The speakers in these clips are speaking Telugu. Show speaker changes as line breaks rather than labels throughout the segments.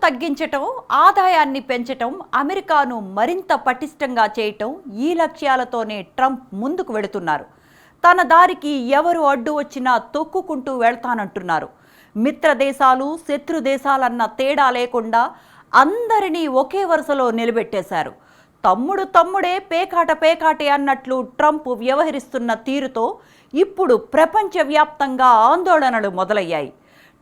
తగ్గించటం, ఆదాయాన్ని పెంచటం, అమెరికాను మరింత పటిష్టంగా చేయటం ఈ లక్ష్యాలతోనే ట్రంప్ ముందుకు వెళుతున్నారు. తన దారికి ఎవరు అడ్డు వచ్చినా తొక్కుకుంటూ వెళ్తానంటున్నారు. మిత్ర దేశాలు, శత్రు దేశాలన్న తేడా లేకుండా అందరినీ ఒకే వరుసలో నిలబెట్టేశారు. తమ్ముడు తమ్ముడే, పేకాట పేకాటే అన్నట్లు ట్రంప్ వ్యవహరిస్తున్న తీరుతో ఇప్పుడు ప్రపంచవ్యాప్తంగా ఆందోళనలు మొదలయ్యాయి.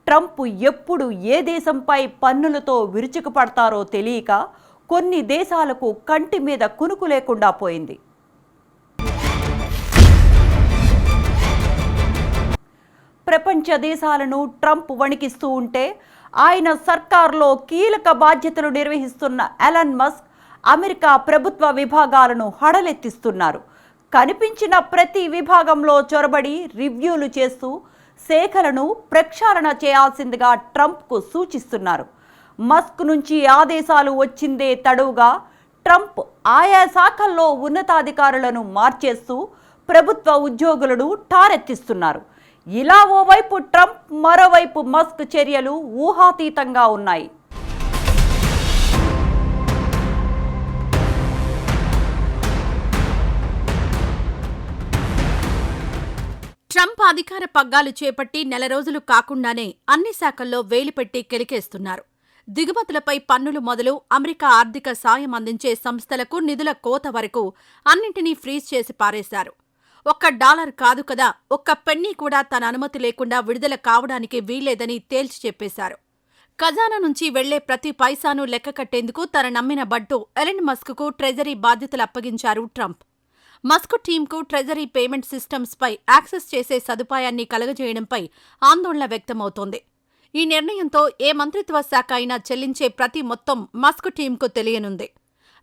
ట్రంప్ ఎప్పుడు ఏ దేశంపై పన్నులతో విరుచుకుపడతారో తెలియక కొన్ని దేశాలకు కంటి మీద కునుకు లేకుండా పోయింది. ప్రపంచ దేశాలను ట్రంప్ వణికిస్తూ ఉంటే ఆయన సర్కార్లో కీలక బాధ్యతలు నిర్వహిస్తున్న ఎలన్ మస్క్ అమెరికా ప్రభుత్వ విభాగాలను హడలెత్తిస్తున్నారు. కనిపించిన ప్రతి విభాగంలో చొరబడి రివ్యూలు చేస్తూ శాఖలను ప్రక్షాళన చేయాల్సిందిగా ట్రంప్కు సూచిస్తున్నారు. మస్క్ నుంచి ఆదేశాలు వచ్చిందే తడువుగా ట్రంప్ ఆయా శాఖల్లో ఉన్నతాధికారులను మార్చేస్తూ ప్రభుత్వ ఉద్యోగులను టారెత్తిస్తున్నారు. ఇలా ఓవైపు ట్రంప్, మరోవైపు మస్క్ చర్యలు ఊహాతీతంగా ఉన్నాయి.
ట్రంప్ అధికార పగ్గాలు చేపట్టి నెల రోజులు కాకుండానే అన్ని శాఖల్లో వేలుపెట్టి కెలికేస్తున్నారు. దిగుమతులపై పన్నులు మొదలు అమెరికా ఆర్థిక సాయం అందించే సంస్థలకు నిధుల కోత వరకు అన్నింటినీ ఫ్రీజ్ చేసి పారేశారు. $1 కాదు కదా, ఒక్క పెన్నీ కూడా తన అనుమతి లేకుండా విడుదల కావడానికి వీల్లేదని తేల్చి చెప్పేశారు. ఖజానా నుంచి వెళ్లే ప్రతి పైసాను లెక్క కట్టేందుకు తన నమ్మిన బట్టు ఎలన్ మస్క్కు ట్రెజరీ బాధ్యతలు అప్పగించారు ట్రంప్. మస్క్ టీంకు ట్రెజరీ పేమెంట్ సిస్టమ్స్పై యాక్సెస్ చేసే సదుపాయాన్ని కలగజేయడంపై ఆందోళన వ్యక్తమవుతోంది. ఈ నిర్ణయంతో ఏ మంత్రిత్వ శాఖ అయినా చెల్లించే ప్రతి మొత్తం మస్క్ టీంకు తెలియనుంది.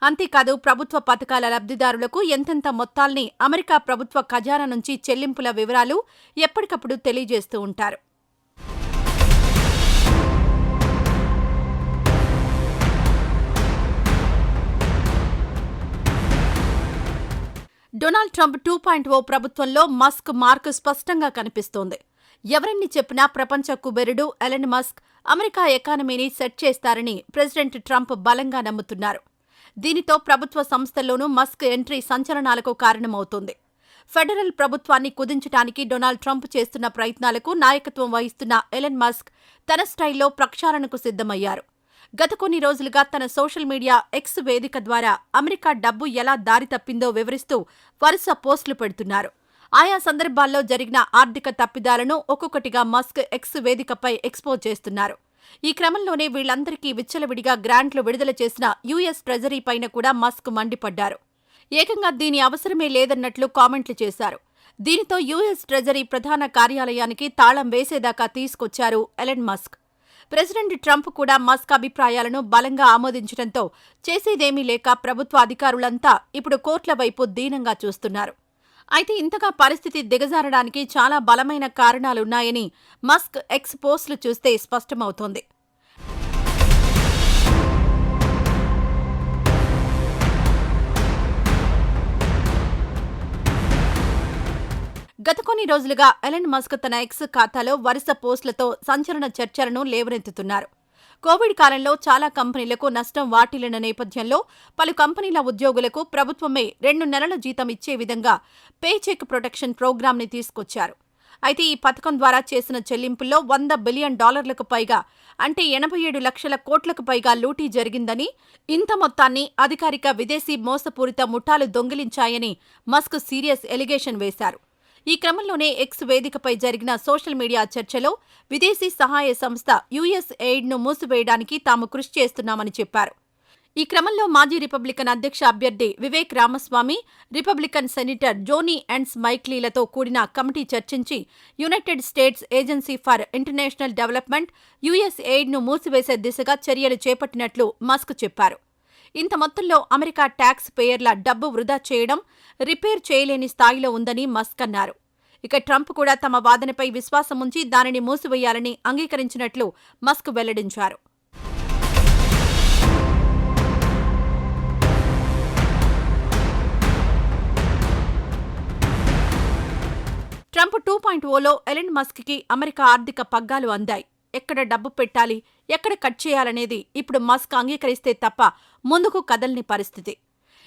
అంతేకాదు, ప్రభుత్వ పథకాల లబ్ధిదారులకు ఎంతెంత మొత్తాల్ని అమెరికా ప్రభుత్వ ఖజానా నుంచి చెల్లింపుల వివరాలు ఎప్పటికప్పుడు తెలియజేస్తూ ఉంటారు. డొనాల్డ్ ట్రంప్ 2.0 ప్రభుత్వంలో మస్క్ మార్కు స్పష్టంగా కనిపిస్తోంది. ఎవరన్ని చెప్పినా ప్రపంచ కుబేరుడు ఎలన్ మస్క్ అమెరికా ఎకానమీని సెట్ చేస్తారని ప్రెసిడెంట్ ట్రంప్ బలంగా నమ్ముతున్నారు. దీనితో ప్రభుత్వ సంస్థల్లోనూ మస్క్ ఎంట్రీ సంచలనాలకు కారణమవుతోంది. ఫెడరల్ ప్రభుత్వాన్ని కుదించడానికి డొనాల్డ్ ట్రంప్ చేస్తున్న ప్రయత్నాలకు నాయకత్వం వహిస్తున్న ఎలన్ మస్క్ తన స్టైల్లో ప్రక్షాళనకు సిద్ధమయ్యారు. గత కొన్ని రోజులుగా తన సోషల్ మీడియా ఎక్స్ వేదిక ద్వారా అమెరికా డబ్బు ఎలా దారి తప్పిందో వివరిస్తూ వరుస పోస్టులు పెడుతున్నారు. ఆయా సందర్భాల్లో జరిగిన ఆర్థిక తప్పిదాలను ఒక్కొక్కటిగా మస్క్ ఎక్స్ వేదికపై ఎక్స్పోజ్ చేస్తున్నారు. ఈ క్రమంలోనే వీళ్లందరికీ విచ్చలవిడిగా గ్రాంట్లు విడుదల చేసిన యూఎస్ ట్రెజరీ పైన కూడా మస్క్ మండిపడ్డారు. ఏకంగా దీని అవసరమే లేదన్నట్లు కామెంట్లు చేశారు. దీనితో యూఎస్ ట్రెజరీ ప్రధాన కార్యాలయానికి తాళం వేసేదాకా తీసుకొచ్చారు ఎలన్ మస్క్. ప్రెసిడెంట్ ట్రంప్ కూడా మస్క్ అభిప్రాయాలను బలంగా ఆమోదించడంతో చేసేదేమీ లేక ప్రభుత్వ అధికారులంతా ఇప్పుడు కోర్టుల వైపు దీనంగా చూస్తున్నారు. అయితే ఇంతగా పరిస్థితి దిగజారడానికి చాలా బలమైన కారణాలున్నాయని మస్క్ ఎక్స్ పోస్టులు చూస్తే స్పష్టమవుతోంది. గత కొన్ని రోజులుగా ఎలన్ మస్క్ తన ఎక్స్ ఖాతాలో వరుస పోస్టులతో సంచలన చర్చలను లేవనెత్తుతున్నారు. కోవిడ్ కాలంలో చాలా కంపెనీలకు నష్టం వాటిల్లిన నేపథ్యంలో పలు కంపెనీల ఉద్యోగులకు ప్రభుత్వమే 2 నెలల జీతం ఇచ్చే విధంగా పే చెక్ ప్రొటెక్షన్ ప్రోగ్రాంని తీసుకొచ్చారు. అయితే ఈ పథకం ద్వారా చేసిన చెల్లింపుల్లో $100 బిలియన్ పైగా, అంటే 87 లక్షల కోట్లకు పైగా లూటీ జరిగిందని, ఇంత మొత్తాన్ని అధికారిక విదేశీ మోసపూరిత ముఠాలు దొంగిలించాయని మస్క్ సీరియస్ ఎలిగేషన్ వేశారు. ఈ క్రమంలోనే ఎక్స్ వేదికపై జరిగిన సోషల్ మీడియా చర్చలో విదేశీ సహాయ సంస్థ యుఎస్ఎయిడ్ను మూసివేయడానికి తాము కృషి చేస్తున్నామని చెప్పారు. ఈ క్రమంలో మాజీ రిపబ్లికన్ అధ్యక్ష అభ్యర్థి Vivek Ramaswamy, Republican senator Joni ఎండ్స్ మైక్లీలతో కూడిన కమిటీ చర్చించి United States Agency for International Development యుఎస్ఎయిడ్ను మూసివేసే దిశగా చర్యలు చేపట్టినట్లు మస్క్ చెప్పారు. ఇంత మొత్తంలో అమెరికా ట్యాక్స్ పేయర్ల డబ్బు వృధా చేయడం, రిపేర్ చేయలేని స్థాయిలో ఉందని మస్క్ అన్నారు. ఇక ట్రంప్ కూడా తమ వాదనపై విశ్వాసముంచి దానిని మూసివేయాలని అంగీకరించినట్లు మస్క్ వెల్లడించారు. ట్రంప్ 2.0లో ఎలన్ మస్క్కి అమెరికా ఆర్థిక పగ్గాలు అందాయి. ఎక్కడ డబ్బు పెట్టాలి, ఎక్కడ కట్ చేయాలనేది ఇప్పుడు మస్క్ అంగీకరిస్తే తప్ప ముందుకు కదలని పరిస్థితి.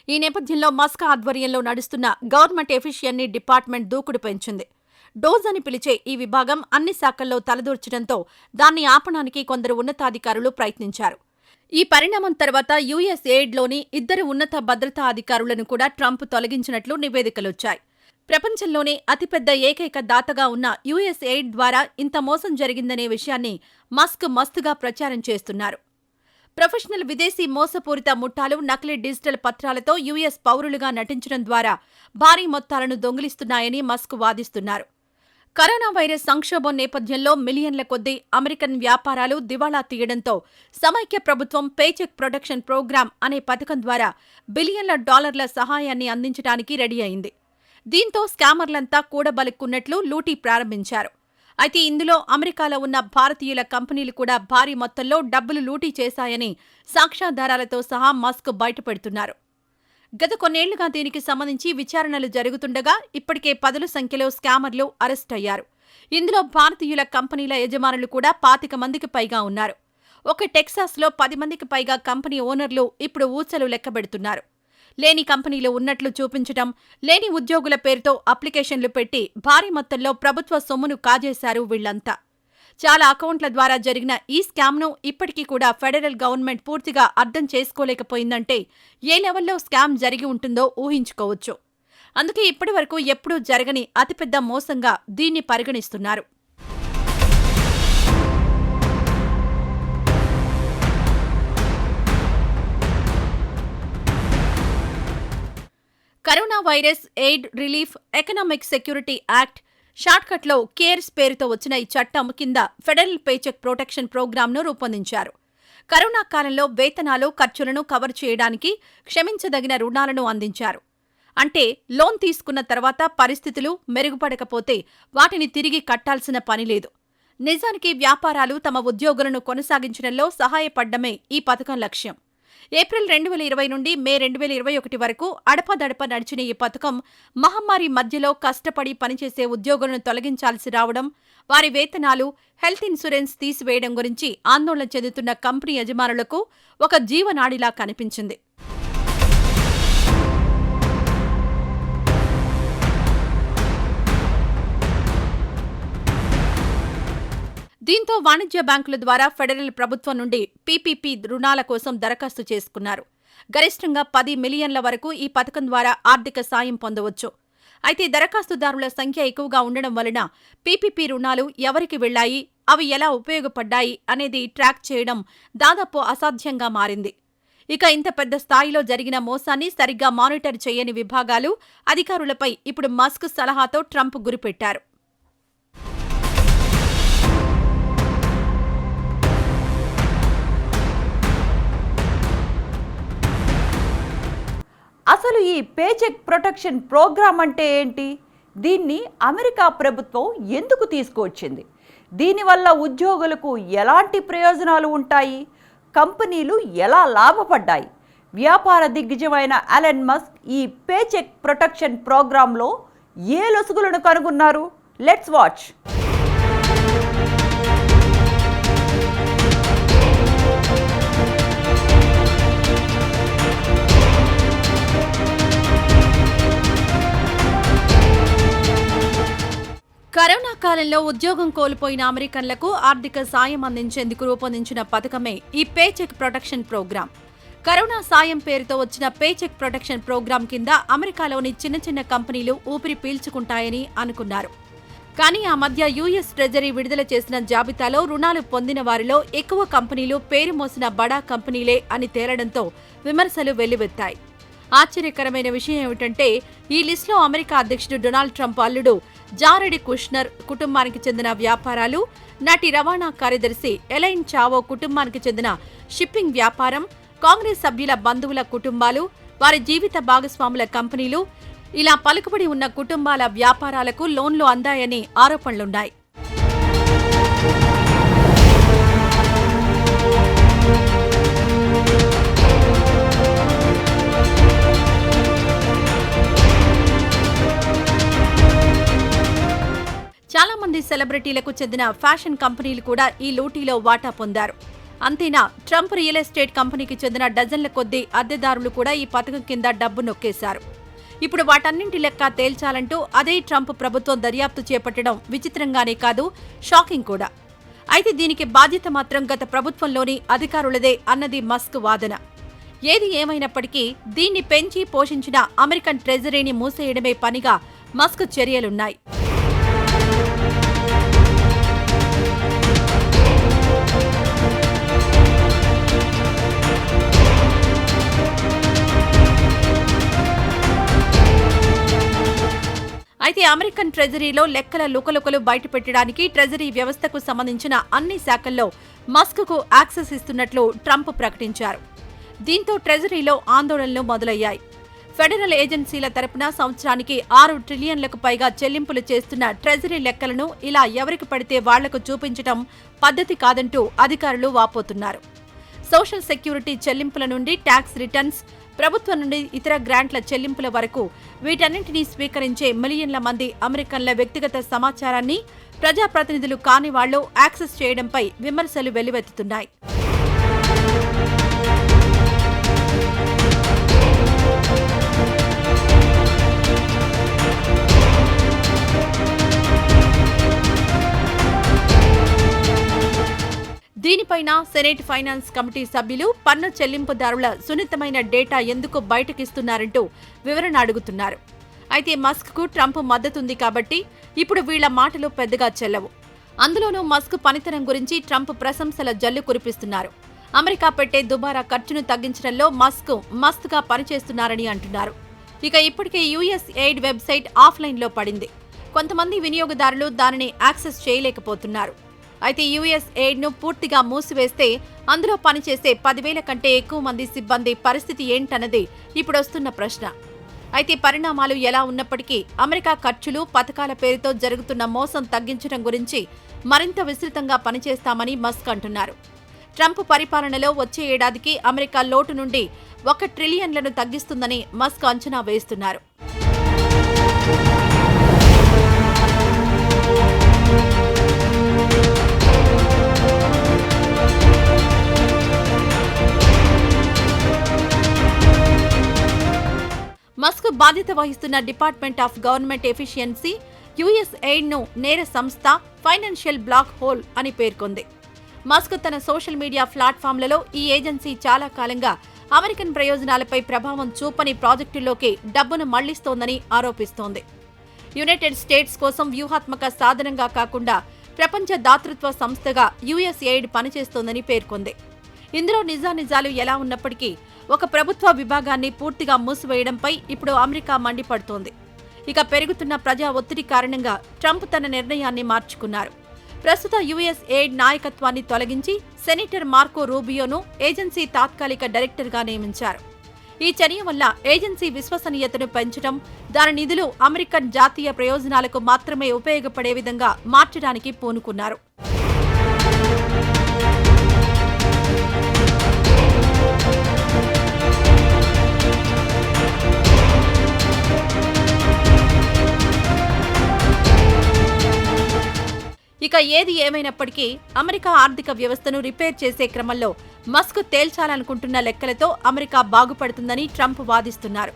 ఈ నేపథ్యంలో మస్క్ ఆధ్వర్యంలో నడుస్తున్న గవర్నమెంట్ ఎఫిషియన్నీ డిపార్ట్మెంట్ దూకుడు పెంచింది. డోజ్ అని పిలిచే ఈ విభాగం అన్ని శాఖల్లో తలదూర్చడంతో దాన్ని ఆపడానికి కొందరు ఉన్నతాధికారులు ప్రయత్నించారు. ఈ పరిణామం తర్వాత యుఎస్ ఎయిడ్లోని 2 ఉన్నత భద్రతా అధికారులను కూడా ట్రంప్ తొలగించినట్లు నివేదికలొచ్చాయి. ప్రపంచంలోనే అతిపెద్ద ఏకైక దాతగా ఉన్న యుఎస్ ఎయిడ్ ద్వారా ఇంత మోసం జరిగిందనే విషయాన్ని మస్క్ మస్తుగా ప్రచారం చేస్తున్నారు. ప్రొఫెషనల్ విదేశీ మోసపూరిత ముఠాలు నకిలీ డిజిటల్ పత్రాలతో యుఎస్ పౌరులుగా నటించడం ద్వారా భారీ మొత్తాలను దొంగిలిస్తున్నాయని మస్క్ వాదిస్తున్నారు. కరోనా వైరస్ సంక్షోభం నేపథ్యంలో మిలియన్ల కొద్దీ అమెరికన్ వ్యాపారాలు దివాళా తీయడంతో సమైక్య ప్రభుత్వం పేచెక్ ప్రొటెక్షన్ ప్రోగ్రాం అనే పథకం ద్వారా బిలియన్ల డాలర్ల సహాయాన్ని అందించడానికి రెడీ అయింది. దీంతో స్కామర్లంతా కూడబలుక్కున్నట్లు లూటీ ప్రారంభించారు. అయితే ఇందులో అమెరికాలో ఉన్న భారతీయుల కంపెనీలు కూడా భారీ మొత్తంలో డబ్బులు లూటీ చేశాయని సాక్ష్యాధారాలతో సహా మస్క్ బయటపెడుతున్నారు. గత కొన్నేళ్లుగా దీనికి సంబంధించి విచారణలు జరుగుతుండగా ఇప్పటికే 10ల సంఖ్యలో స్కామర్లు అరెస్ట్ అయ్యారు. ఇందులో భారతీయుల కంపెనీల యజమానులు కూడా 25 మందికి పైగా ఉన్నారు. ఒక టెక్సాస్లో 10 మందికి పైగా కంపెనీ ఓనర్లు ఇప్పుడు ఊచలు లెక్కబెడుతున్నారు. లేని కంపెనీలు ఉన్నట్లు చూపించటం, లేని ఉద్యోగుల పేరుతో అప్లికేషన్లు పెట్టి భారీ మొత్తంలో ప్రభుత్వ సొమ్మును కాజేశారు వీళ్లంతా. చాలా అకౌంట్ల ద్వారా జరిగిన ఈ స్కామ్ను ఇప్పటికీ కూడా ఫెడరల్ గవర్నమెంట్ పూర్తిగా అర్థం చేసుకోలేకపోయిందంటే ఏ లెవెల్లో స్కామ్ జరిగి ఉంటుందో ఊహించుకోవచ్చు. అందుకే ఇప్పటివరకు ఎప్పుడూ జరగని అతిపెద్ద మోసంగా దీన్ని పరిగణిస్తున్నారు. Corona virus aid relief economic security act షార్ట్కట్లో కేర్స్ పేరుతో వచ్చిన ఈ చట్టం కింద ఫెడరల్ పేచెక్ ప్రొటెక్షన్ ప్రోగ్రాంను రూపొందించారు. కరోనా కాలంలో వేతనాలు, ఖర్చులను కవర్ చేయడానికి క్షమించదగిన రుణాలను అందించారు. అంటే లోన్ తీసుకున్న తర్వాత పరిస్థితులు మెరుగుపడకపోతే వాటిని తిరిగి కట్టాల్సిన పనిలేదు. నిజానికి వ్యాపారాలు తమ ఉద్యోగులను కొనసాగించడంలో సహాయపడ్డమే ఈ పథకం లక్ష్యం. ఏప్రిల్ 2020 నుండి మే 2021 వరకు అడపదడప నడిచిన ఈ పథకం మహమ్మారి మధ్యలో కష్టపడి పనిచేసే ఉద్యోగులను తొలగించాల్సి రావడం, వారి వేతనాలు, హెల్త్ ఇన్సూరెన్స్ తీసివేయడం గురించి ఆందోళన చెందుతున్న కంపెనీ యజమానులకు ఒక జీవనాడిలా కనిపించింది. దీంతో వాణిజ్య బ్యాంకుల ద్వారా ఫెడరల్ ప్రభుత్వం నుండి పీపీపీ రుణాల కోసం దరఖాస్తు చేసుకున్నారు. గరిష్టంగా 10 మిలియన్ల వరకు ఈ పథకం ద్వారా ఆర్థిక సాయం పొందవచ్చు. అయితే దరఖాస్తుదారుల సంఖ్య ఎక్కువగా ఉండడం వలన పీపీపీ రుణాలు ఎవరికి వెళ్లాయి, అవి ఎలా ఉపయోగపడ్డాయి అనేది ట్రాక్ చేయడం దాదాపు అసాధ్యంగా మారింది. ఇక ఇంత పెద్ద స్థాయిలో జరిగిన మోసాన్ని సరిగ్గా మానిటర్ చేయని విభాగాలు, అధికారులపై ఇప్పుడు మస్క్ సలహాతో ట్రంప్ గురిపెట్టారు.
అసలు ఈ పేచెక్ ప్రొటెక్షన్ ప్రోగ్రామ్ అంటే ఏంటి? దీన్ని అమెరికా ప్రభుత్వం ఎందుకు తీసుకువచ్చింది? దీనివల్ల ఉద్యోగులకు ఎలాంటి ప్రయోజనాలు ఉంటాయి? కంపెనీలు ఎలా లాభపడ్డాయి? వ్యాపార దిగ్గజమైన ఎలన్ మస్క్ ఈ పేచెక్ ప్రొటెక్షన్ ప్రోగ్రాంలో ఏ లొసుగులను కనుగొన్నారు? Let's watch.
కరోనా కాలంలో ఉద్యోగం కోల్పోయిన అమెరికన్లకు ఆర్థిక సాయం అందించేందుకు రూపొందించిన పథకమే ఈ పేచెక్ ప్రొటెక్షన్ ప్రోగ్రాం. కరోనా సాయం పేరుతో వచ్చిన పేచెక్ ప్రొటెక్షన్ ప్రోగ్రాం కింద అమెరికాలోని చిన్న చిన్న కంపెనీలు ఊపిరి పీల్చుకుంటాయని అనుకున్నారు. కానీ ఆ మధ్య యుఎస్ ట్రెజరీ విడుదల చేసిన జాబితాలో రుణాలు పొందిన వారిలో ఎక్కువ కంపెనీలు పేరు మోసిన బడా కంపెనీలే అని తేలడంతో విమర్శలు వెల్లువెత్తాయి. ఆశ్చర్యకరమైన విషయం ఏమిటంటే ఈ లిస్టులో అమెరికా అధ్యక్షుడు డొనాల్డ్ ట్రంప్ అల్లుడు జారెడ్ కుష్నర్ కుటుంబానికి చెందిన వ్యాపారాలు, నటి రవాణా కార్యదర్శి ఎలైన్ చావో కుటుంబానికి చెందిన షిప్పింగ్ వ్యాపారం, కాంగ్రెస్ సభ్యుల బంధువుల కుటుంబాలు, వారి జీవిత భాగస్వాముల కంపెనీలు, ఇలా పలుకుబడి ఉన్న కుటుంబాల వ్యాపారాలకు లోన్లు అందాయని ఆరోపణలున్నాయి. చాలా మంది మంది సెలబ్రిటీలకు చెందిన ఫ్యాషన్ కంపెనీలు కూడా ఈ లూటీలో వాటా పొందారు. అంతేనా, ట్రంప్ రియల్ ఎస్టేట్ కంపెనీకి చెందిన డజన్ల కొద్దీ అద్దెదారులు కూడా ఈ పథకం కింద డబ్బు నొక్కేశారు. ఇప్పుడు వాటన్నింటి లెక్క తేల్చాలంటూ అదే ట్రంప్ ప్రభుత్వం దర్యాప్తు చేపట్టడం విచిత్రంగానే కాదు, షాకింగ్ కూడా. అయితే దీనికి బాధ్యత మాత్రం గత ప్రభుత్వంలోని అధికారులదే అన్నది మస్క్ వాదన. ఏది ఏమైనప్పటికీ దీన్ని పెంచి పోషించిన అమెరికన్ ట్రెజరీని మూసేయడమే పనిగా మస్క్ చర్యలున్నాయి. అయితే అమెరికన్ ట్రెజరీలో లెక్కల లుకలుకలు బయటపెట్టడానికి ట్రెజరీ వ్యవస్థకు సంబంధించిన అన్ని శాఖల్లో మస్క్కు యాక్సెస్ ఇస్తున్నట్లు ట్రంప్ ప్రకటించారు. దీంతో ట్రెజరీలో ఆందోళనలు మొదలయ్యాయి. ఫెడరల్ ఏజెన్సీల తరపున సంవత్సరానికి 6 ట్రిలియన్లకు పైగా చెల్లింపులు చేస్తున్న ట్రెజరీ లెక్కలను ఇలా ఎవరికి పడితే వాళ్లకు చూపించడం పద్ధతి కాదంటూ అధికారులు వాపోతున్నారు. సోషల్ సెక్యూరిటీ చెల్లింపుల నుండి ట్యాక్స్ రిటర్న్స్, ప్రభుత్వం నుండి ఇతర గ్రాంట్ల చెల్లింపుల వరకు వీటన్నింటినీ స్వీకరించే మిలియన్ల మంది అమెరికన్ల వ్యక్తిగత సమాచారాన్ని ప్రజాప్రతినిధులు కాని వాళ్లు యాక్సెస్ చేయడంపై విమర్శలు వెల్లువెత్తుతున్నాయి. దీనిపైన సెనేట్ ఫైనాన్స్ కమిటీ సభ్యులు పన్ను చెల్లింపుదారుల సున్నితమైన డేటా ఎందుకు బయటకిస్తున్నారంటూ వివరణ అడుగుతున్నారు. అయితే మస్క్కు ట్రంప్ మద్దతుంది కాబట్టి ఇప్పుడు వీళ్ల మాటలు పెద్దగా చెల్లవు. అందులోనూ మస్క్ పనితనం గురించి ట్రంప్ ప్రశంసల జల్లు కురిపిస్తున్నారు. అమెరికా పెట్టే దుబారా ఖర్చును తగ్గించడంలో మస్క్ మస్తుగా పనిచేస్తున్నారని అంటున్నారు. ఇక ఇప్పటికే యుఎస్ ఎయిడ్ వెబ్సైట్ ఆఫ్లైన్లో పడింది. కొంతమంది వినియోగదారులు దానిని యాక్సెస్ చేయలేకపోతున్నారు. అయితే యుఎస్ ఎయిడ్ను పూర్తిగా మూసివేస్తే అందులో పనిచేసే 10,000 కంటే ఎక్కువ మంది సిబ్బంది పరిస్థితి ఏంటన్నది ఇప్పుడొస్తున్న ప్రశ్న. అయితే పరిణామాలు ఎలా ఉన్నప్పటికీ అమెరికా ఖర్చులు, పథకాల పేరుతో జరుగుతున్న మోసం తగ్గించడం గురించి మరింత విస్తృతంగా పనిచేస్తామని మస్క్ అంటున్నారు. ట్రంప్ పరిపాలనలో వచ్చే ఏడాదికి అమెరికా లోటు నుండి 1 ట్రిలియన్లను తగ్గిస్తుందని మస్క్ అంచనా వేస్తున్నారు. మస్క్ బాధ్యత వహిస్తున్న department of government efficiency US ఎయిడ్ను నేర సంస్థ, ఫైనాన్షియల్ బ్లాక్ హోల్ అని పేర్కొంది. మస్క్ తన సోషల్ మీడియా ప్లాట్ఫామ్లలో ఈ ఏజెన్సీ చాలా కాలంగా అమెరికన్ ప్రయోజనాలపై ప్రభావం చూపని ప్రాజెక్టుల్లోకి డబ్బును మళ్లిస్తోందని ఆరోపిస్తోంది. యునైటెడ్ స్టేట్స్ కోసం వ్యూహాత్మక సాధనంగా కాకుండా ప్రపంచ దాతృత్వ సంస్థగా యుఎస్ ఎయిడ్ పనిచేస్తోందని పేర్కొంది. ఇందులో నిజానిజాలు ఎలా ఉన్నప్పటికీ ఒక ప్రభుత్వ విభాగాన్ని పూర్తిగా మూసివేయడంపై ఇప్పుడు అమెరికా మండిపడుతోంది. ఇక పెరుగుతున్న ప్రజా ఒత్తిడి కారణంగా ట్రంప్ తన నిర్ణయాన్ని మార్చుకున్నారు. ప్రస్తుత యుఎస్ ఎయిడ్ నాయకత్వాన్ని తొలగించి సెనేటర్ మార్కో రూబియోను ఏజెన్సీ తాత్కాలిక డైరెక్టర్గా నియమించారు. ఈ చర్య వల్ల ఏజెన్సీ విశ్వసనీయతను పెంచడం, దాని నిధులు అమెరికన్ జాతీయ ప్రయోజనాలకు మాత్రమే ఉపయోగపడే విధంగా మార్చడానికి పూనుకున్నారు. ఇక ఏది ఏమైనప్పటికీ అమెరికా ఆర్థిక వ్యవస్థను రిపేర్ చేసే క్రమంలో మస్క్ తేల్చాలనుకుంటున్న లెక్కలతో అమెరికా బాగుపడుతుందని ట్రంప్ వాదిస్తున్నారు.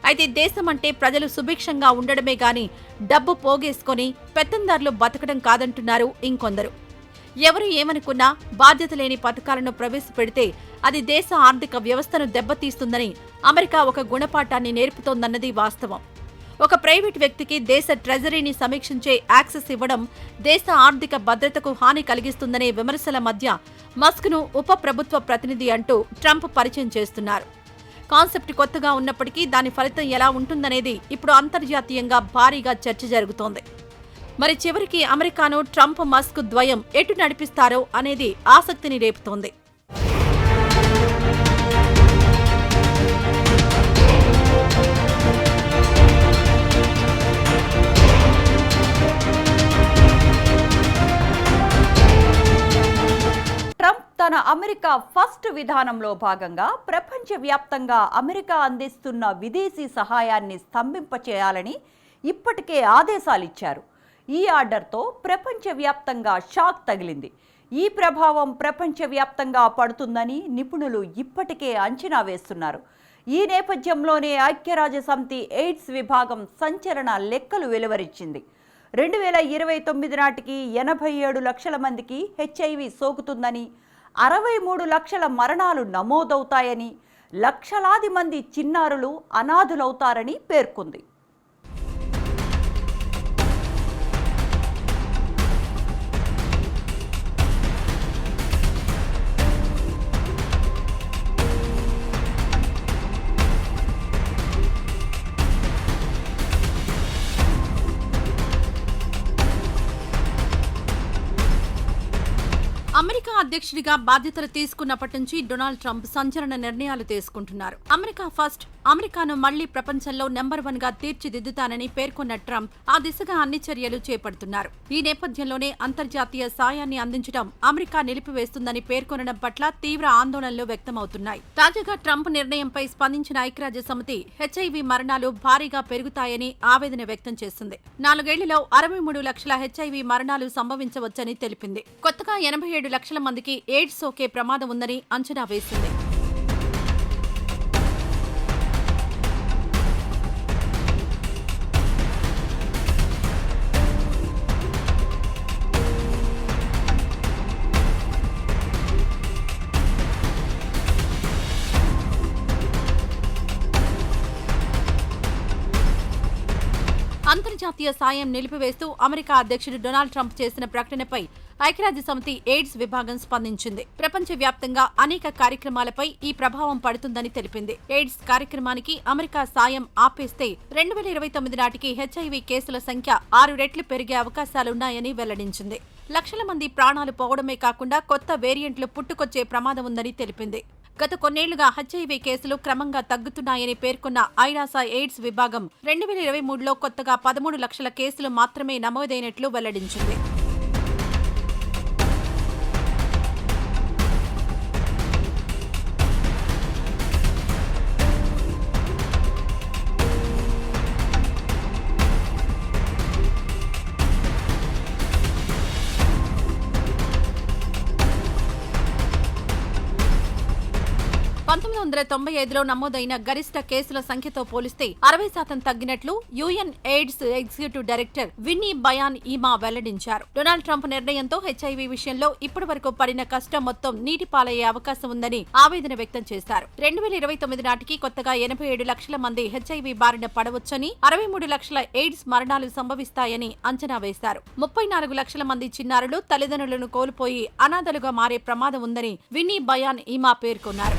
అయితే దేశం అంటే ప్రజలు సుభిక్షంగా ఉండడమే గాని డబ్బు పోగేసుకొని పెత్తందారులు బతకడం కాదంటున్నారు ఇంకొందరు. ఎవరు ఏమనుకున్నా బాధ్యత లేని పథకాలను ప్రవేశపెడితే అది దేశ ఆర్థిక వ్యవస్థను దెబ్బతీస్తుందని అమెరికా ఒక గుణపాఠాన్ని నేర్పుతోందన్నది వాస్తవం. ఒక ప్రైవేట్ వ్యక్తికి దేశ ట్రెజరీని సమీక్షించే యాక్సెస్ ఇవ్వడం దేశ ఆర్థిక భద్రతకు హాని కలిగిస్తుందనే విమర్శల మధ్య మస్క్ను ఉప ప్రభుత్వ ప్రతినిధి అంటూ ట్రంప్ పరిచయం చేస్తున్నారు. కాన్సెప్ట్ కొత్తగా ఉన్నప్పటికీ దాని ఫలితం ఎలా ఉంటుందనేది ఇప్పుడు అంతర్జాతీయంగా భారీగా చర్చ జరుగుతోంది. మరి చివరికి అమెరికాను ట్రంప్ మస్క్ ద్వయం ఎటు నడిపిస్తారో అనేది ఆసక్తిని రేపుతోంది.
ట్రంప్ తన అమెరికా ఫస్ట్ విధానంలో భాగంగా ప్రపంచవ్యాప్తంగా అమెరికా అందిస్తున్న విదేశీ సహాయాన్ని స్తంభింపచేయాలని ఇప్పటికే ఆదేశాలిచ్చారు. ఈ ఆర్డర్తో ప్రపంచవ్యాప్తంగా షాక్ తగిలింది. ఈ ప్రభావం ప్రపంచవ్యాప్తంగా పడుతుందని నిపుణులు ఇప్పటికే అంచనా వేస్తున్నారు. ఈ నేపథ్యంలోనే ఐక్యరాజ్యసమితి ఎయిడ్స్ విభాగం సంచలన లెక్కలు వెలువరించింది. 2029 నాటికి 87 లక్షల మందికి HIV సోకుతుందని, 63 లక్షల మరణాలు నమోదవుతాయని, లక్షలాది మంది చిన్నారులు అనాథులవుతారని పేర్కొంది.
అమెరికా అధ్యక్షుడిగా బాధ్యతలు తీసుకున్నప్పటి నుంచి డొనాల్డ్ ట్రంప్ సంచలన నిర్ణయాలు తీసుకుంటున్నారు. అమెరికా ఫస్ట్, అమెరికాను మళ్లీ ప్రపంచంలో నెంబర్ 1 గా తీర్చిదిద్దుతానని పేర్కొన్న ట్రంప్ ఆ దిశగా అన్ని చర్యలు చేపడుతున్నారు. ఈ నేపథ్యంలోనే అంతర్జాతీయ సాయాన్ని అందించడం అమెరికా నిలిపివేస్తుందని పేర్కొనడం పట్ల తీవ్ర ఆందోళనలు వ్యక్తమవుతున్నాయి. తాజాగా ట్రంప్ నిర్ణయంపై స్పందించిన ఐక్యరాజ్యసమితి HIV మరణాలు భారీగా పెరుగుతాయని ఆవేదన వ్యక్తం చేసింది. 4 ఏళ్లలో 63 లక్షల HIV మరణాలు సంభవించవచ్చని తెలిపింది. కొత్తగా 87 లక్షల మందికి ఎయిడ్స్ సోకే ప్రమాదం ఉందని అంచనా వేసింది. అంతర్జాతీయ సాయం నిలిపివేస్తూ అమెరికా అధ్యక్షుడు డొనాల్డ్ ట్రంప్ చేసిన ప్రకటనపై ఐక్యరాజ్యసమితి ఎయిడ్స్ విభాగం స్పందించింది. ప్రపంచవ్యాప్తంగా అనేక కార్యక్రమాలపై ఈ ప్రభావం పడుతుందని తెలిపింది. ఎయిడ్స్ కార్యక్రమానికి అమెరికా సాయం ఆపేస్తే 2029 నాటికి HIV కేసుల సంఖ్య 6 రెట్లు పెరిగే అవకాశాలున్నాయని వెల్లడించింది. లక్షల మంది ప్రాణాలు పోవడమే కాకుండా కొత్త వేరియంట్లు పుట్టుకొచ్చే ప్రమాదం ఉందని తెలిపింది. గత కొన్నేళ్లుగా HIV కేసులు క్రమంగా తగ్గుతున్నాయని పేర్కొన్న ఐరాస ఎయిడ్స్ విభాగం 2023లో కొత్తగా 13 లక్షల కేసులు మాత్రమే నమోదైనట్లు వెల్లడించింది. లో నమోదైన గరిష్ట కేసుల సంఖ్యతో పోలిస్తే 60% తగ్గినట్లు UN AIDS executive director Winnie Byanyima వెల్లడించారు. డొనాల్డ్ ట్రంప్ నిర్ణయంతో HIV విషయంలో ఇప్పటి వరకు పడిన కష్టం మొత్తం నీటిపాలయ్యే అవకాశం ఉందని ఆవేదన వ్యక్తం చేశారు. 2029 నాటికి కొత్తగా 87 లక్షల మంది HIV బారిన పడవచ్చని, 63 లక్షల ఎయిడ్స్ మరణాలు సంభవిస్తాయని అంచనా వేశారు. 34 లక్షల మంది చిన్నారులు తల్లిదండ్రులను కోల్పోయి అనాథలుగా మారే ప్రమాదం ఉందని విన్నీ బయాన్ ఈమా పేర్కొన్నారు.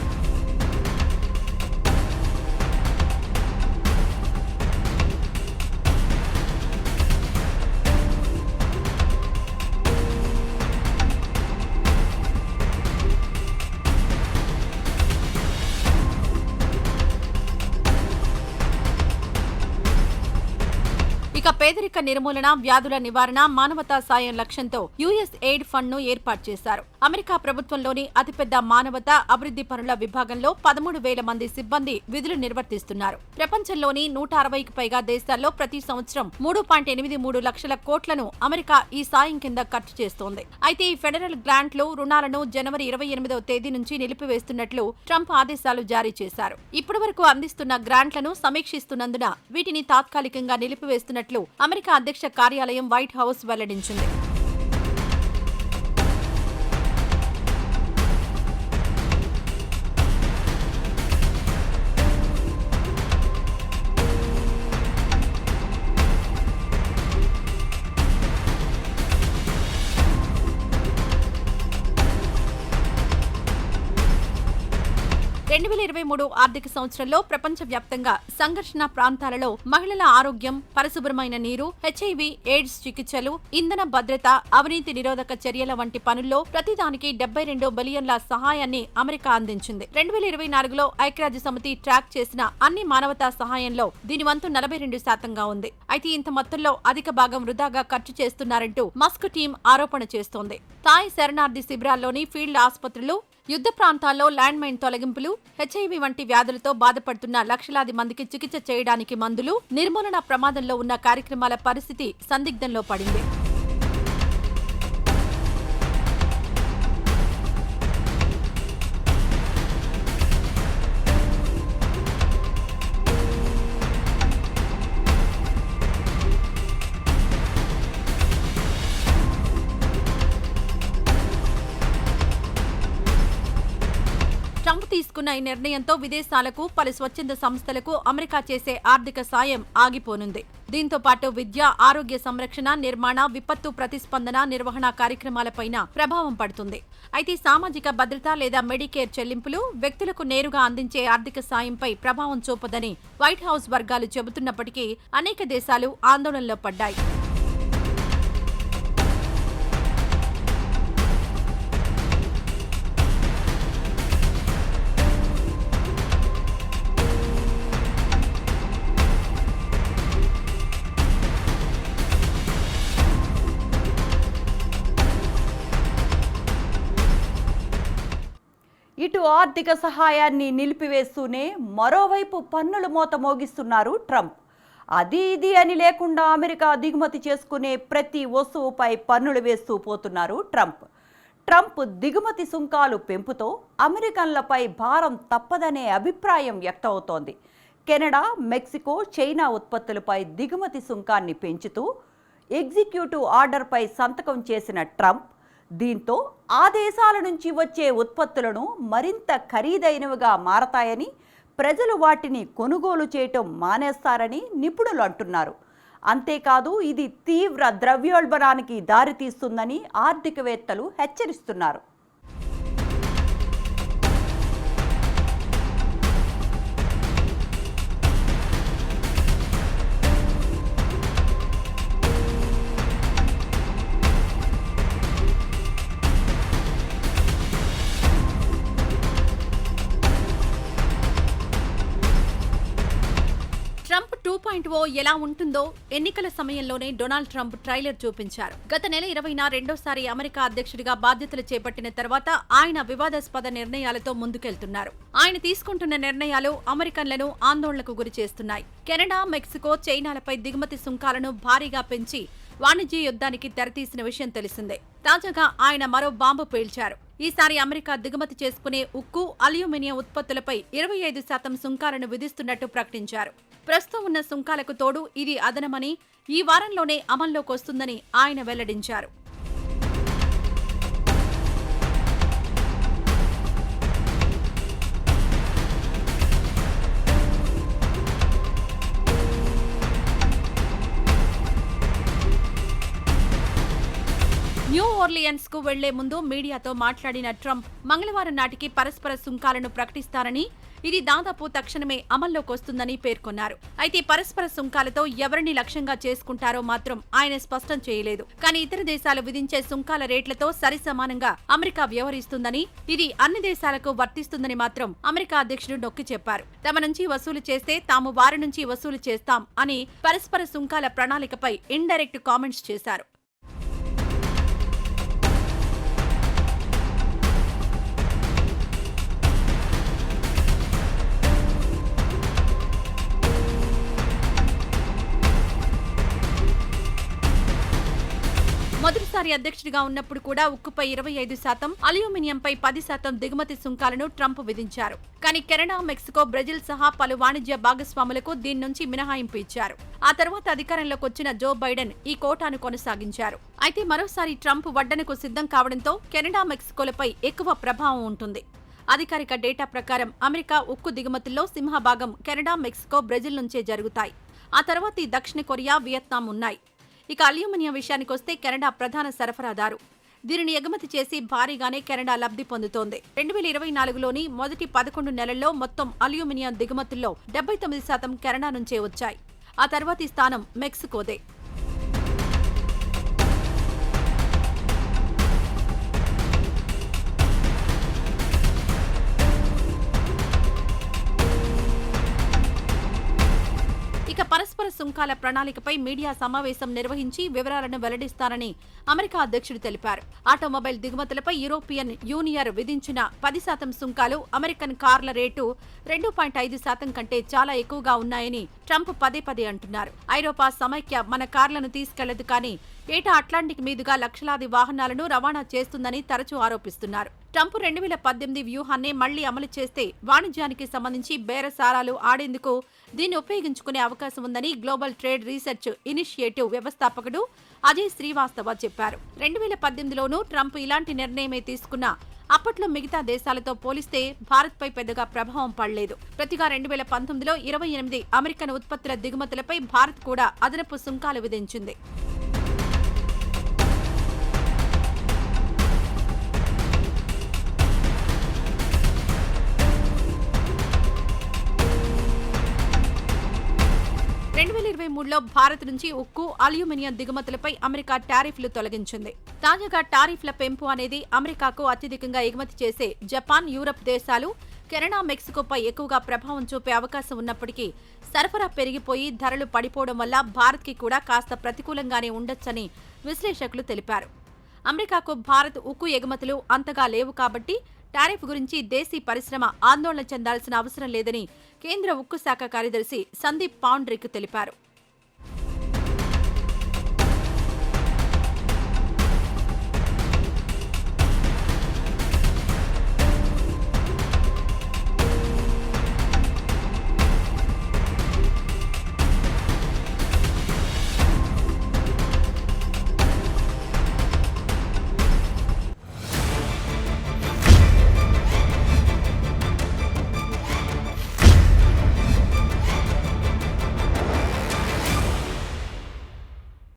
ఇక పేదరిక నిర్మూలన, వ్యాధుల నివారణ, మానవతా సాయం లక్ష్యంతో యుఎస్ ఎయిడ్ ఫండ్ ను ఏర్పాటు చేశారు. అమెరికా ప్రభుత్వంలోని అతిపెద్ద మానవతా అభివృద్ధి పనుల విభాగంలో 13,000 మంది సిబ్బంది విధులు నిర్వర్తిస్తున్నారు. ప్రపంచంలోని 160కి పైగా దేశాల్లో ప్రతి సంవత్సరం 3.83 లక్షల కోట్లను అమెరికా ఈ సాయం కింద ఖర్చు చేస్తోంది. అయితే ఈ ఫెడరల్ గ్రాంట్లు, రుణాలను జనవరి 28వ తేదీ నుంచి నిలిపివేస్తున్నట్లు ట్రంప్ ఆదేశాలు జారీ చేశారు. ఇప్పటి వరకు అందిస్తున్న గ్రాంట్లను సమీక్షిస్తున్నందున వీటిని తాత్కాలికంగా నిలిపివేస్తున్నట్లు అమెరికా అధ్యక్ష కార్యాలయం వైట్ హౌస్ వెల్లడించింది. ఆర్థిక సంవత్సరంలో ప్రపంచవ్యాప్తంగా సంఘర్షణ ప్రాంతాలలో మహిళల ఆరోగ్యం, పరిశుభ్రమైన నీరు, HIV ఎయిడ్స్ చికిత్సలు, ఇంధన భద్రత, అవినీతి నిరోధక చర్యల వంటి పనుల్లో ప్రతిదానికి $72 బిలియన్ల సహాయాన్ని అమెరికా అందించింది. 2024లో ఐక్యరాజ్యసమితి ట్రాక్ చేసిన అన్ని మానవతా సహాయంలో దీని వంతు 42% ఉంది. అయితే ఇంత మొత్తంలో అధిక భాగం వృధాగా ఖర్చు చేస్తున్నారంటూ మస్క్ టీం ఆరోపణ చేస్తోంది. థాయ్ శరణార్థి శిబిరాల్లోని ఫీల్డ్ ఆసుపత్రులు, యుద్ధ ప్రాంతాల్లో ల్యాండ్ మైన్ తొలగింపులు, హెచ్ఐవి వంటి వ్యాధులతో బాధపడుతున్న లక్షలాది మందికి చికిత్స చేయడానికి మందులు, నిర్మూలన ప్రమాదంలో ఉన్న కార్యక్రమాల పరిస్థితి సందిగ్ధంలో పడింది. ట్రంప్ తీసుకున్న ఈ నిర్ణయంతో విదేశాలకు, పలు స్వచ్ఛంద సంస్థలకు అమెరికా చేసే ఆర్థిక సాయం ఆగిపోనుంది. దీంతో పాటు విద్య, ఆరోగ్య సంరక్షణ, నిర్మాణ, విపత్తు ప్రతిస్పందన, నిర్వహణ కార్యక్రమాలపైన ప్రభావం పడుతుంది. అయితే సామాజిక భద్రత లేదా మెడికేర్ చెల్లింపులు వ్యక్తులకు నేరుగా అందించే ఆర్థిక సాయంపై ప్రభావం చూపదని వైట్ హౌస్ వర్గాలు చెబుతున్నప్పటికీ అనేక దేశాలు ఆందోళనలో పడ్డాయి.
ఇటు ఆర్థిక సహాయాన్ని నిలిపివేస్తూనే మరోవైపు పన్నుల మోత మోగిస్తున్నారు ట్రంప్. అది ఇది అని లేకుండా అమెరికా దిగుమతి చేసుకునే ప్రతి వస్తువుపై పన్నులు వేస్తూ పోతున్నారు ట్రంప్. ట్రంప్ దిగుమతి సుంకాలు పెంపుతో అమెరికన్లపై భారం తప్పదనే అభిప్రాయం వ్యక్తమవుతోంది. కెనడా, మెక్సికో, చైనా ఉత్పత్తులపై దిగుమతి సుంకాన్ని పెంచుతూ ఎగ్జిక్యూటివ్ ఆర్డర్పై సంతకం చేసిన ట్రంప్ దీంతో ఆ దేశాల నుంచి వచ్చే ఉత్పత్తులను మరింత ఖరీదైనవిగా మారతాయని, ప్రజలు వాటిని కొనుగోలు చేయటం మానేస్తారని నిపుణులు అంటున్నారు. అంతేకాదు ఇది తీవ్ర ద్రవ్యోల్బణానికి దారితీస్తుందని ఆర్థికవేత్తలు హెచ్చరిస్తున్నారు.
ట్రంప్ 2.0 ఎలా ఉంటుందో ఎన్నికల సమయంలోనే డొనాల్డ్ ట్రంప్ ట్రైలర్ చూపించారు. గత నెల 20న రెండోసారి అమెరికా అధ్యక్షుడిగా బాధ్యతలు చేపట్టిన తర్వాత ఆయన వివాదాస్పద నిర్ణయాలతో ముందుకెళ్తున్నారు. ఆయన తీసుకుంటున్న నిర్ణయాలు అమెరికన్లను ఆందోళనకు గురి చేస్తున్నాయి. కెనడా, మెక్సికో, చైనాలపై దిగుమతి సుంకాలను భారీగా పెంచి వాణిజ్య యుద్ధానికి తెరతీసిన విషయం తెలిసిందే. తాజాగా ఆయన మరో బాంబు పేల్చారు. ఈసారి అమెరికా దిగుమతి చేసుకునే ఉక్కు, అల్యూమినియం ఉత్పత్తులపై 25% సుంకాలను విధిస్తున్నట్టు ప్రకటించారు. ప్రస్తుతం ఉన్న సుంకాలకు తోడు ఇది అదనమని, ఈ వారంలోనే అమల్లోకి వస్తుందని ఆయన వెల్లడించారు. న్యూ ఓర్లియన్స్ కు వెళ్లే ముందు మీడియాతో మాట్లాడిన ట్రంప్ మంగళవారం నాటికి పరస్పర సుంకాలను ప్రకటిస్తారని, ఇది దాదాపు తక్షణమే అమల్లోకి వస్తుందని పేర్కొన్నారు. అయితే పరస్పర సుంకాలతో ఎవరిని లక్ష్యంగా చేసుకుంటారో మాత్రం ఆయన స్పష్టం చేయలేదు. కానీ ఇతర దేశాలు విధించే సుంకాల రేట్లతో సరిసమానంగా అమెరికా వ్యవహరిస్తుందని, ఇది అన్ని దేశాలకు వర్తిస్తుందని మాత్రం అమెరికా అధ్యక్షుడు నొక్కి చెప్పారు. తమ నుంచి వసూలు చేస్తే తాము వారి నుంచి వసూలు చేస్తాం అని పరస్పర సుంకాల ప్రణాళికపై ఇండైరెక్ట్ కామెంట్స్ చేశారు. మొదటిసారి అధ్యక్షుడిగా ఉన్నప్పుడు కూడా ఉక్కుపై 25%, అల్యూమినియంపై 10% దిగుమతి సుంకాలను ట్రంప్ విధించారు. కానీ కెనడా, మెక్సికో, బ్రెజిల్ సహా పలు వాణిజ్య భాగస్వాములకు దీని నుంచి మినహాయింపు ఇచ్చారు. ఆ తర్వాత అధికారంలోకి వచ్చిన జో బైడెన్ ఈ కోటాను కొనసాగించారు. అయితే మరోసారి ట్రంప్ వడ్డనకు సిద్ధం కావడంతో కెనడా, మెక్సికోలపై ఎక్కువ ప్రభావం ఉంటుంది. అధికారిక డేటా ప్రకారం అమెరికా ఉక్కు దిగుమతుల్లో సింహభాగం కెనడా, మెక్సికో, బ్రెజిల్ నుంచే జరుగుతాయి. ఆ తర్వాత దక్షిణ కొరియా, వియత్నాం ఉన్నాయి. ఇక అల్యూమినియం విషయానికొస్తే కెనడా ప్రధాన సరఫరాదారు. దీనిని ఎగుమతి చేసి భారీగానే కెనడా లబ్ధి పొందుతోంది. 2024లోని మొదటి 11 నెలల్లో మొత్తం అల్యూమినియం దిగుమతుల్లో 79% కెనడా నుంచే వచ్చాయి. ఆ తర్వాతి స్థానం మెక్సికోదే. ఇక పరస్పర సుంకాల ప్రణాళికపై మీడియా సమావేశం నిర్వహించి వివరాలను వెల్లడిస్తారని అమెరికా అధ్యక్షుడు తెలిపారు. ఆటోమొబైల్ దిగుమతులపై యూరోపియన్ యూనియన్ విధించిన 10% సుంకాలు అమెరికన్ కార్ల రేటు 2.5% కంటే చాలా ఎక్కువగా ఉన్నాయని ట్రంప్ పదే పదే అంటున్నారు. ఐరోపా సమైక్య మన కార్లను తీసుకెళ్లదు కానీ ఏటా అట్లాంటిక్ మీదుగా లక్షలాది వాహనాలను రవాణా చేస్తుందని తరచూ ఆరోపిస్తున్నారు. ట్రంప్ 2018 వ్యూహాన్ని మళ్లీ అమలు చేస్తే వాణిజ్యానికి సంబంధించి బేరసారాలు ఆడేందుకు దీన్ని ఉపయోగించుకునే అవకాశం ఉందని గ్లోబల్ ట్రేడ్ రీసెర్చ్ ఇనిషియేటివ్ వ్యవస్థాపకుడు అజయ్ శ్రీవాస్తవ చెప్పారు. 2018లోనూ ట్రంప్ ఇలాంటి నిర్ణయమే తీసుకున్నా అప్పట్లో మిగతా దేశాలతో పోలిస్తే భారత్పై పెద్దగా ప్రభావం పడలేదు. ప్రతిగా 2019లో 28 అమెరికన్ ఉత్పత్తుల దిగుమతులపై భారత్ కూడా అదనపు సుంకాలు విధించింది. లో భారత్ నుంచి ఉక్కు, అల్యూమినియం దిగుమతులపై అమెరికా టారిఫ్లు తొలగించింది. తాజాగా టారిఫ్ల పెంపు అనేది అమెరికాకు అత్యధికంగా ఎగుమతి చేసే జపాన్, యూరప్ దేశాలు, కెనడా, మెక్సికోపై ఎక్కువగా ప్రభావం చూపే అవకాశం ఉన్నప్పటికీ సరఫరా పెరిగిపోయి ధరలు పడిపోవడం వల్ల భారత్కి కూడా కాస్త ప్రతికూలంగానే ఉండొచ్చని విశ్లేషకులు తెలిపారు. అమెరికాకు భారత్ ఉక్కు ఎగుమతులు అంతగా లేవు కాబట్టి టారిఫ్ గురించి దేశీ పరిశ్రమ ఆందోళన చెందాల్సిన అవసరం లేదని కేంద్ర ఉక్కు శాఖ కార్యదర్శి సందీప్ పాండ్రిక్ తెలిపారు.